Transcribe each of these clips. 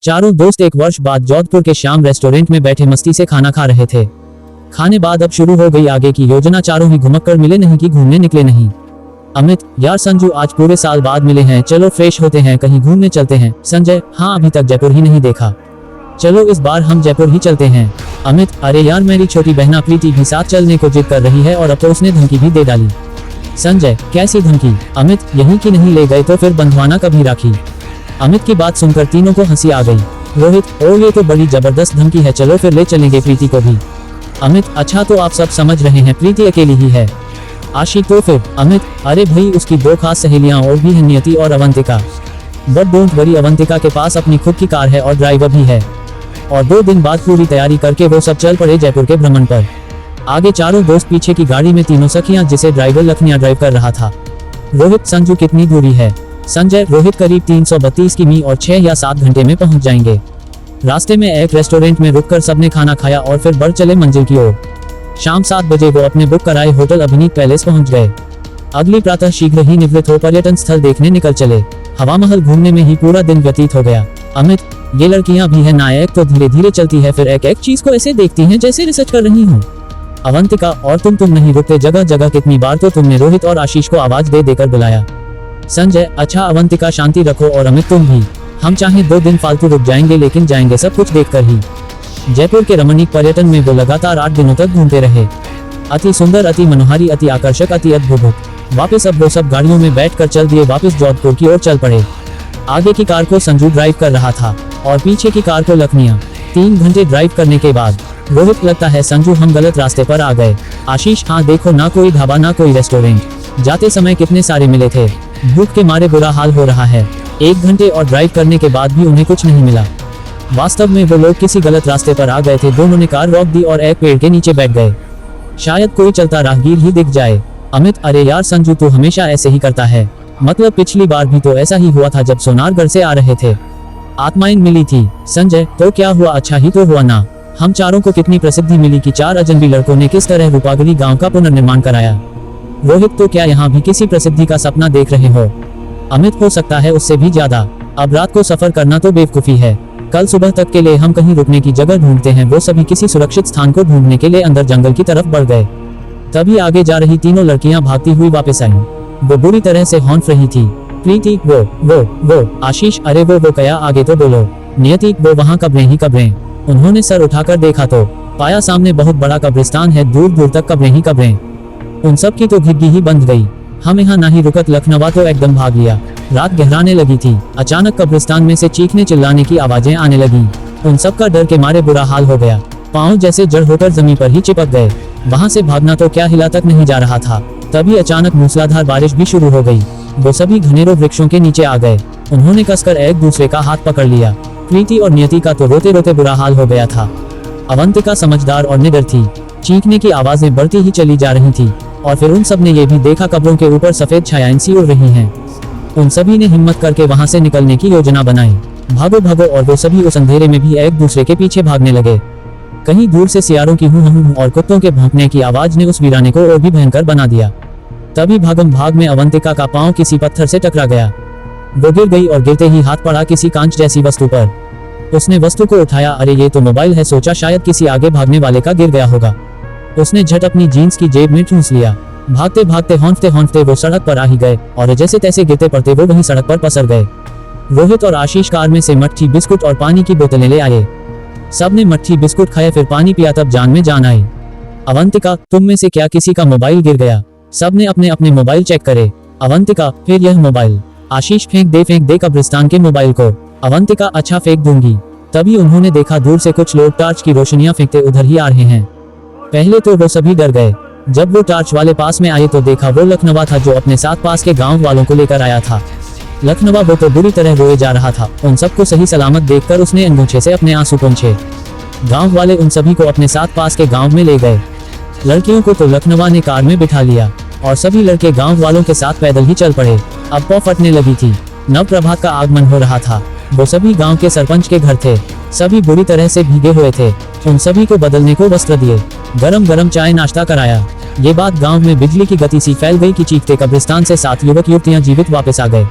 चारों दोस्त एक वर्ष बाद जोधपुर के श्याम रेस्टोरेंट में बैठे मस्ती से खाना खा रहे थे। खाने बाद अब शुरू हो गई आगे की योजना। चारों ही घुमक्कर मिले नहीं कि घूमने निकले नहीं। अमित, यार संजू आज पूरे साल बाद मिले हैं, चलो फ्रेश होते हैं, कहीं घूमने चलते हैं। संजय, हाँ अभी तक जयपुर ही नहीं देखा, चलो इस बार हम जयपुर ही चलते हैं। अमित, अरे यार मेरी छोटी बहना प्रीति भी साथ चलने को जिद कर रही है और अब तो उसने धमकी भी दे डाली। संजय, कैसी धमकी? अमित, यही कि नहीं ले गए तो फिर बंधवाना कभी राखी। अमित की बात सुनकर तीनों को हंसी आ गई। रोहित, ओ ये तो बड़ी जबरदस्त धमकी है, चलो फिर ले चलेंगे प्रीति को भी। अमित, अच्छा तो आप सब समझ रहे हैं प्रीति अकेली ही है। आशिक, तो फिर? अमित, अरे भाई उसकी दो खास सहेलियां और भी हैं, नियति और Avantika. But don't worry, Avantika के पास अपनी खुद की कार है और ड्राइवर भी है। और 2 दिन बाद पूरी तैयारी करके वो सब चल पड़े जयपुर के भ्रमण पर। आगे चारों दोस्त, पीछे की गाड़ी में तीनों सखियां, जिसे ड्राइवर लखनिया ड्राइव कर रहा था। रोहित, संजू कितनी दूरी है? संजय, रोहित करीब 332 किमी और 6 या 7 घंटे में पहुंच जाएंगे। रास्ते में एक रेस्टोरेंट में रुककर सबने खाना खाया और फिर बढ़ चले मंजिल की ओर। शाम 7 बजे वो अपने बुक कराए होटल अभिनीत पैलेस पहुंच गए। अगली प्रातः शीघ्र ही निवृत्त हो पर्यटन स्थल देखने निकल चले। हवा महल घूमने में ही पूरा दिन व्यतीत हो गया। अमित, ये लड़कियां भी है ना, एक तो धीरे धीरे चलती है, फिर एक एक चीज को ऐसे देखती हैं जैसे रिसर्च कर रही हूँ। अवंतिका, और तुम नहीं रुकते जगह जगह, कितनी बार तो तुमने रोहित और आशीष को आवाज दे देकर बुलाया। संजय, अच्छा अवंतिका शांति रखो, और अमित तुम भी। हम चाहे 2 दिन फालतू रुक जाएंगे, लेकिन जाएंगे सब कुछ देखकर ही। जयपुर के रमणीक पर्यटन में वो लगातार 8 दिनों तक घूमते रहे। अति सुंदर, अति मनोहारी, अति आकर्षक, अति अद्भुत। वापस अब वो सब गाड़ियों में बैठकर चल दिए वापस जोधपुर की ओर चल पड़े। आगे की कार को संजू ड्राइव कर रहा था और पीछे की कार को लखनिया। 3 घंटे ड्राइव करने के बाद रोहित, लगता है संजू हम गलत रास्ते पर आ गए। आशीष, हाँ देखो ना कोई ढाबा ना कोई रेस्टोरेंट, जाते समय कितने सारे मिले थे, भूख के मारे बुरा हाल हो रहा है। 1 घंटे और ड्राइव करने के बाद भी उन्हें कुछ नहीं मिला। वास्तव में वो लोग किसी गलत रास्ते पर आ गए थे। दोनों ने कार रोक दी और एक पेड़ के नीचे बैठ गए, शायद कोई चलता राहगीर ही दिख जाए। अमित, अरे यार संजू तू हमेशा ऐसे ही करता है, मतलब पिछली बार भी तो ऐसा ही हुआ था जब सोनारगढ़ से आ रहे थे, आत्माएं मिली थी। संजय, तो क्या हुआ? अच्छा ही तो हुआ ना। हम चारों को कितनी प्रसिद्धि मिली कि 4 अजनबी लड़कों ने किस तरह रूपागली गांव का पुनर्निर्माण कराया। रोहित, तो क्या यहाँ भी किसी प्रसिद्धि का सपना देख रहे हो? अमित, हो सकता है उससे भी ज्यादा। अब रात को सफर करना तो बेवकूफी है, कल सुबह तक के लिए हम कहीं रुकने की जगह ढूंढते हैं। वो सभी किसी सुरक्षित स्थान को ढूंढने के लिए अंदर जंगल की तरफ बढ़ गए। तभी आगे जा रही तीनों लड़कियां भागती हुई वापस आईं। वो बुरी तरह से हौंफ रही थी। प्रीति, वो आशीष, अरे वो क्या, आगे तो बोलो। नियति, वो वहाँ कब्रें ही कब्रें। उन्होंने सर उठाकर देखा तो पाया सामने बहुत बड़ा कब्रिस्तान है, दूर दूर तक कब्रें ही कब्रें। उन सब की तो घिग्गी ही बंध गई। हम यहाँ ना ही रुकत, लखनवा तो एकदम भाग लिया। रात गहराने लगी थी। अचानक कब्रिस्तान में से चीखने चिल्लाने की आवाजें आने लगी। उन सब का डर के मारे बुरा हाल हो गया। पाँव जैसे जड़ होकर जमीन पर ही चिपक गए। वहाँ से भागना तो क्या, हिला तक नहीं जा रहा था। तभी अचानक मूसलाधार बारिश भी शुरू हो गई। वो सभी घनेरों वृक्षों के नीचे आ गए। उन्होंने कसकर एक दूसरे का हाथ पकड़ लिया। प्रीति और नियति का तो रोते रोते बुरा हाल हो गया था। अवंतिका समझदार और निडर थी। चीखने की आवाजें बढ़ती ही चली जा रही थी। और फिर उन सब ने ये भी देखा कब्रों के ऊपर सफेद छायाएं सी उड़ रही हैं। उन सभी ने हिम्मत करके वहां से निकलने की योजना बनाई। भागो भागो, और वो सभी उस अंधेरे में भी एक दूसरे के पीछे भागने लगे। कहीं दूर से सियारों की हूं और कुत्तों के भौंकने की आवाज ने उस वीराने को और भी भयंकर बना दिया। तभी भागम भाग में अवंतिका का पांव किसी पत्थर से टकरा गया। वो गिर गई और गिरते ही हाथ पड़ा किसी कांच जैसी वस्तु पर। उसने वस्तु को उठाया। अरे ये तो मोबाइल है, सोचा शायद किसी आगे भागने वाले का गिर गया होगा। उसने झट अपनी जीन्स की जेब में ठूंस लिया। भागते भागते हौंफते हौंफते वो सड़क पर आ ही गए और जैसे तैसे गिरते पड़ते वो वहीं सड़क पर पसर गए। रोहित और आशीष कार में से मट्ठी, बिस्कुट और पानी की बोतलें ले आए। सबने मट्ठी बिस्कुट खाया, फिर पानी पिया, तब जान में जान आई। अवंतिका, तुम में से क्या किसी का मोबाइल गिर गया? सबने अपने अपने मोबाइल चेक करे। अवंतिका, फिर यह मोबाइल। आशीष, फेंक दे कब्रिस्तान के मोबाइल को। अवंतिका, अच्छा फेंक दूंगी। तभी उन्होंने देखा दूर से कुछ लोग टार्च की रोशनियां फेंकते उधर ही आ रहे हैं। पहले तो वो सभी डर गए। जब वो टार्च वाले पास में आए तो देखा वो लखनवा था जो अपने साथ पास के गांव वालों को लेकर आया था। लखनवा वो तो बुरी तरह रोए जा रहा था। उन सबको सही सलामत देखकर उसने अंगूठे से अपने आंसू पोंछे। गांव वाले उन सभी को अपने साथ पास के गांव में ले गए। लड़कियों को तो लखनवा ने कार में बिठा लिया और सभी लड़के गांव वालों के साथ पैदल ही चल पड़े। अब पौ फटने लगी थी। नव प्रभात का आगमन हो रहा था। वो सभी गांव के सरपंच के घर थे। सभी बुरी तरह से भीगे हुए थे। उन सभी को बदलने को वस्त्र दिए, गरम गरम चाय नाश्ता कराया। ये बात गांव में बिजली की गति सी फैल गई कि चीखते कब्रिस्तान से 7 युवक युवतियां जीवित वापस आ गए।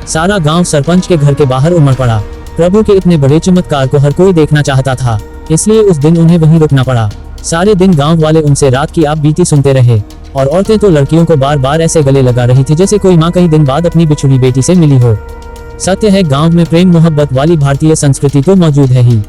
सारा गांव सरपंच के घर के बाहर उमड़ पड़ा। प्रभु के इतने बड़े चमत्कार को हर कोई देखना चाहता था, इसलिए उस दिन उन्हें वहीं रुकना पड़ा। सारे दिन गांव वाले उनसे रात की आप बीती सुनते रहे, और औरतें तो लड़कियों को बार बार ऐसे गले लगा रही थी जैसे कोई माँ कई दिन बाद अपनी बिछुड़ी बेटी से मिली हो। सत्य है, गांव में प्रेम मोहब्बत वाली भारतीय संस्कृति तो मौजूद है ही।